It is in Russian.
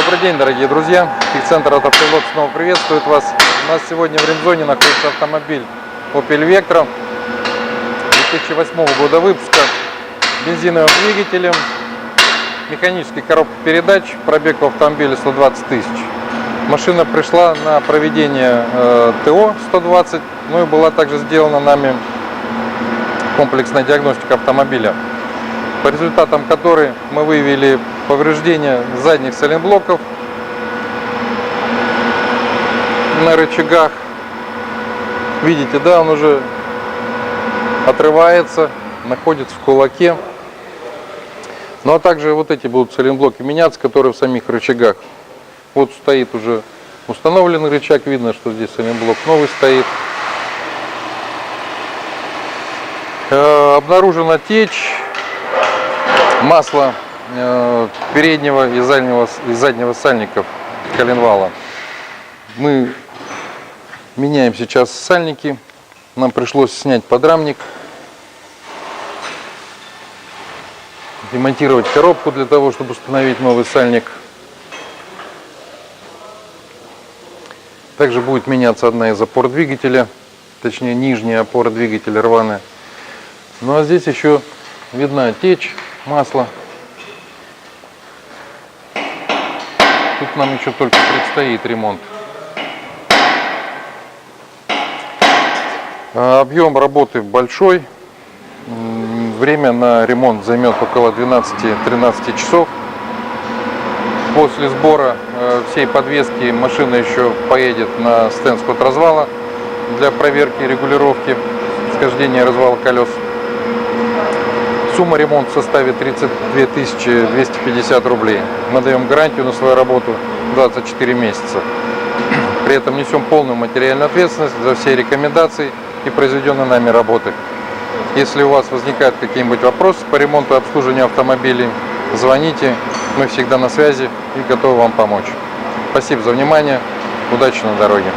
Добрый день, дорогие друзья! Техцентр Автопилот снова приветствует вас. У нас сегодня в ремзоне находится автомобиль Opel Vectra 2008 года выпуска, бензиновым двигателем, механической коробкой передач, пробег у автомобиля 120 тысяч. Машина пришла на проведение ТО 120, ну и была также сделана нами комплексная диагностика автомобиля, по результатам которой мы выявили повреждения задних сайлентблоков на рычагах. Видите, да, он уже отрывается, находится в кулаке. Ну а также вот эти будут сайлентблоки меняться, которые в самих рычагах. Вот стоит уже установленный рычаг, видно, что здесь сайлентблок новый стоит. Обнаружена течь масла переднего и заднего сальников коленвала. Мы меняем сейчас сальники. Нам пришлось снять подрамник, демонтировать коробку для того, чтобы установить новый сальник. Также будет меняться одна из опор двигателя, точнее нижняя опора двигателя рваная. Ну а здесь еще видна течь масла. Тут нам еще только предстоит ремонт. Объем работы большой. Время на ремонт займет около 12-13 часов. После сбора всей подвески машина еще поедет на стенд скот-развала для проверки и регулировки схождения развала колес. Сумма ремонта составит 32 250 рублей. Мы даем гарантию на свою работу 24 месяца. При этом несем полную материальную ответственность за все рекомендации и произведенные нами работы. Если у вас возникают какие-нибудь вопросы по ремонту и обслуживанию автомобилей, звоните, мы всегда на связи и готовы вам помочь. Спасибо за внимание, удачи на дороге.